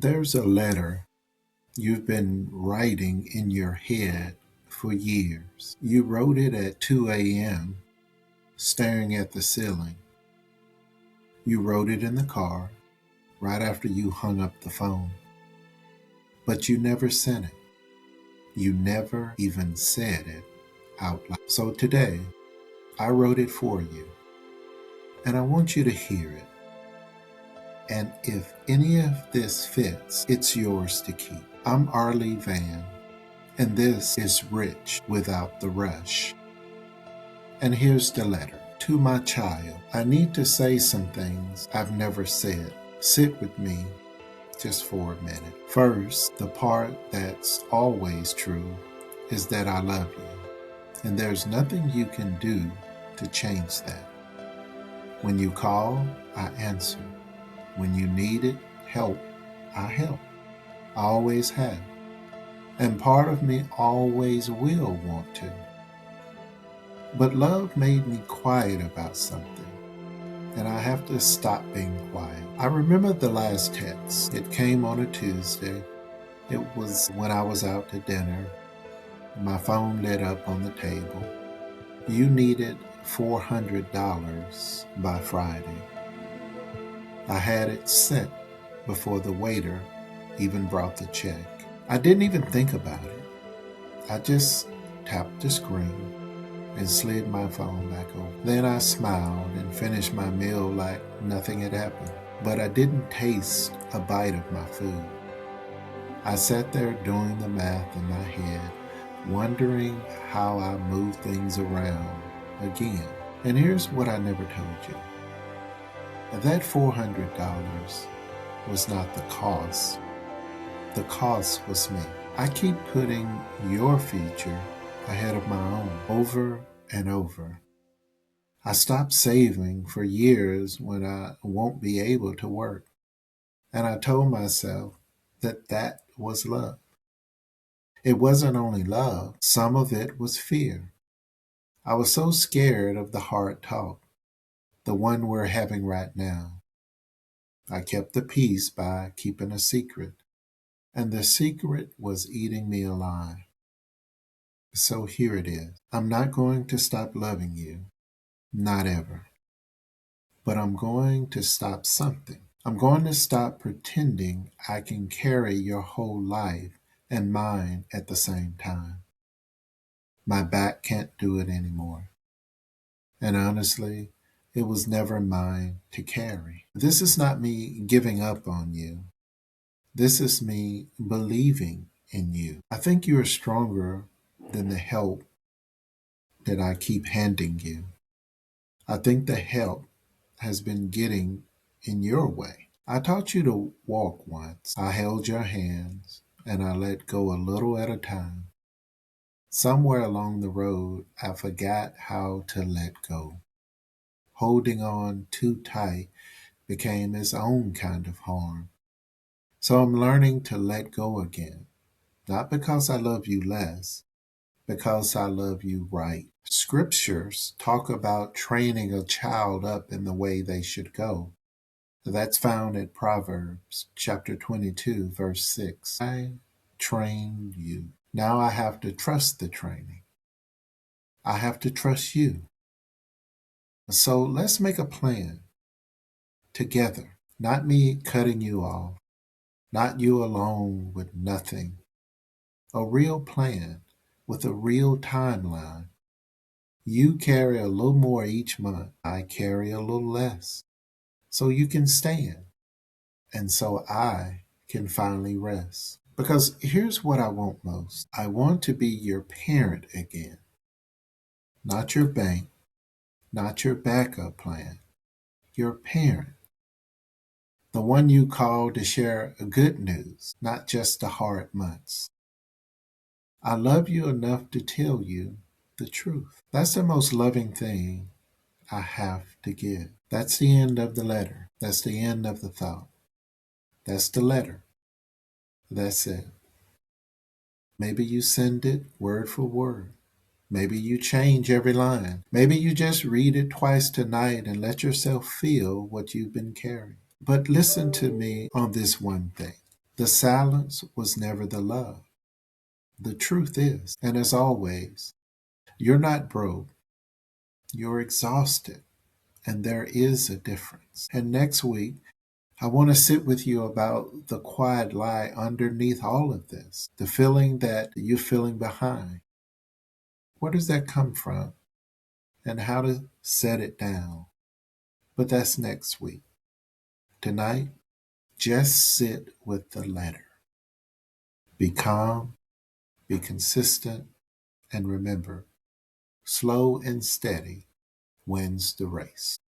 There's a letter you've been writing in your head for years. You wrote it at 2 a.m., staring at the ceiling. You wrote it in the car right after you hung up the phone. But you never sent it. You never even said it out loud. So today, I wrote it for you, and I want you to hear it. And if any of this fits, it's yours to keep. I'm Arlie Vann, and this is Rich Without the Rush. And here's the letter. To my child, I need to say some things I've never said. Sit with me just for a minute. First, the part that's always true is that I love you, and there's nothing you can do to change that. When you call, I answer. When you needed help, I help. I always have. And part of me always will want to. But love made me quiet about something, and I have to stop being quiet. I remember the last text. It came on a Tuesday. It was when I was out to dinner. My phone lit up on the table. You needed $400 by Friday. I had it sent before the waiter even brought the check. I didn't even think about it. I just tapped the screen and slid my phone back over. Then I smiled and finished my meal like nothing had happened. But I didn't taste a bite of my food. I sat there doing the math in my head, wondering how I moved things around again. And here's what I never told you. That $400 was not the cost. The cost was me. I keep putting your future ahead of my own over and over. I stopped saving for years when I won't be able to work. And I told myself that that was love. It wasn't only love, some of it was fear. I was so scared of the hard talk, the one we're having right now. I kept the peace by keeping a secret, and the secret was eating me alive. So here it is. I'm not going to stop loving you, not ever. But I'm going to stop something. I'm going to stop pretending I can carry your whole life and mine at the same time. My back can't do it anymore. And honestly, it was never mine to carry. This is not me giving up on you. This is me believing in you. I think you are stronger than the help that I keep handing you. I think the help has been getting in your way. I taught you to walk once. I held your hands and I let go a little at a time. Somewhere along the road, I forgot how to let go. Holding on too tight became its own kind of harm. So I'm learning to let go again, not because I love you less, because I love you right. Scriptures talk about training a child up in the way they should go. That's found in Proverbs chapter 22, verse 6. I trained you. Now I have to trust the training. I have to trust you. So let's make a plan together, not me cutting you off, not you alone with nothing. A real plan with a real timeline. You carry a little more each month. I carry a little less. So you can stand. And so I can finally rest. Because here's what I want most. I want to be your parent again. Not your bank, not your backup plan. Your parent. The one you call to share good news, not just the hard months. I love you enough to tell you the truth. That's the most loving thing I have to give. That's the end of the letter. That's the end of the thought. That's the letter. That's it. Maybe you send it word for word. Maybe you change every line. Maybe you just read it twice tonight and let yourself feel what you've been carrying. But listen to me on this one thing. The silence was never the love. The truth is, and as always, you're not broke, you're exhausted, and there is a difference. And next week, I want to sit with you about the quiet lie underneath all of this, the feeling that you're feeling behind. Where does that come from? And how to set it down. But that's next week. Tonight, just sit with the letter. Be calm, be consistent, and remember, slow and steady wins the race.